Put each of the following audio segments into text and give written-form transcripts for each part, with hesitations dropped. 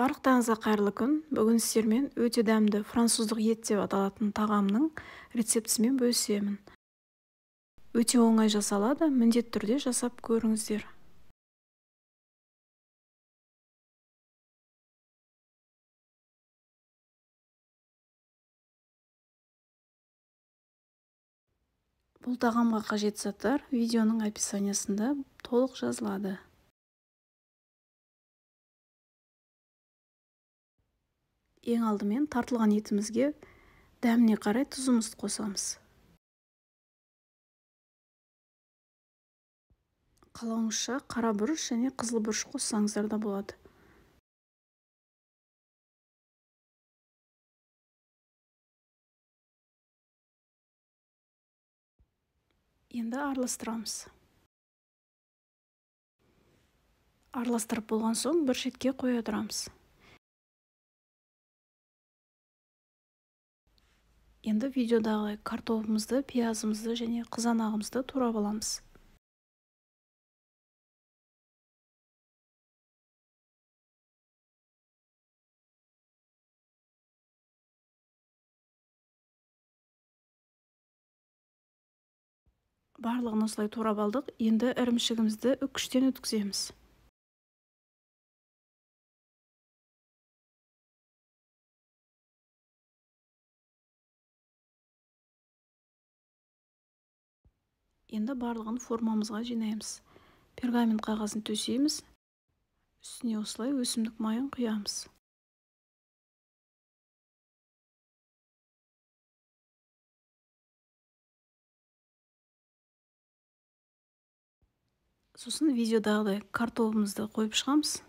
Барлықтарыңызға қайырлы күн. Бүгін сіздермен өте дәмді француздық ет деп аталатын тағамның рецептісімен бөлісемін. Өте оңай жасалады, міндетті түрде жасап көріңіздер. Бұл тағамға қажет заттар видеоның описаниясында толық жазылады. Ең алдымен тартылған етімізге дәміне қарай тұзымызды қосамыз. Қалауыңызша қара бұрыш және қызыл бұрыш қоссаңыздар да болады. Енді араластырамыз. Араластырып болған соң бір шетке қоя тұрамыз. Енді видеодағылай картопымызды, пиязымызды және қызанағымызды турап аламыз. Барлығын осылай турап алдық. Енді ірімшігімізді үккіштен өткіземіз. Енді барлығын формамызға жинаймыз. Пергамент қағазын төсейміз. Үстіне осылай өсімдік майын құямыз. Сосын видеодағыдай картопымызды қойып шығамыз.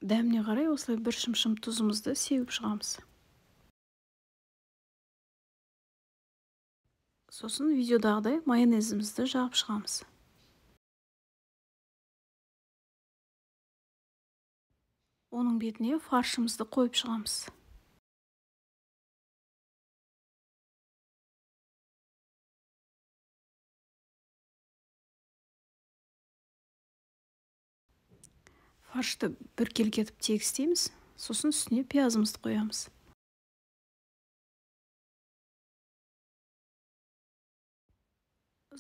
Дәміне қарай осылай бір шымшым тұзымызды сеуіп шығамыз. Сосын видеодағыдай майонезімізді жағып шығамыз. Оның бетіне фаршымызды қойып шығамыз. Фаршты біркелкетіп тегістейміз. Сосын үстіне пиязымызды қоямыз.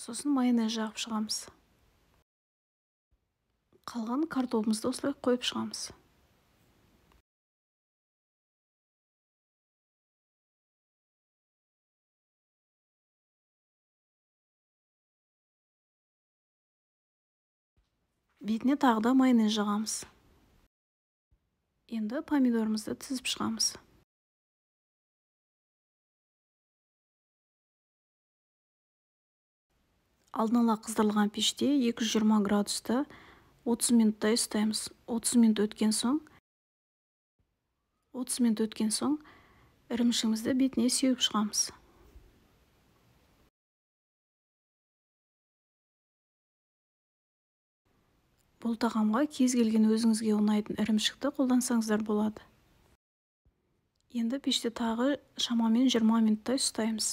Сосын майонез жағып шығамыз. Қалған картопымызды осылай қойып шығамыз. Бетіне тағы да майонез жағамыз. Енді помидорымызды тізіп шығамыз. Алдын ала қыздырылған пеште 220 градуста 30 минуттай ұстаймыз. 30 минут өткен соң ірімшігімізді бетіне сеуіп шығамыз. Бұл тағамға кез келген өзіңізге ұнайтын ірімшікті қолдансаңыздар болады. Енді пеште тағы шамамен 20 минуттай ұстаймыз.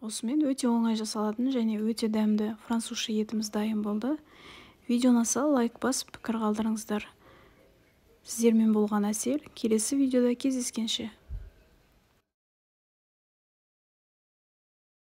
Осымен өте оңай жасалатын және өте дәмді французша етіміз дайын болды. Видео ұнаса лайк басып пікір қалдырыңыздар. Сіздермен болған Әсел, келесі видеода кездескенше.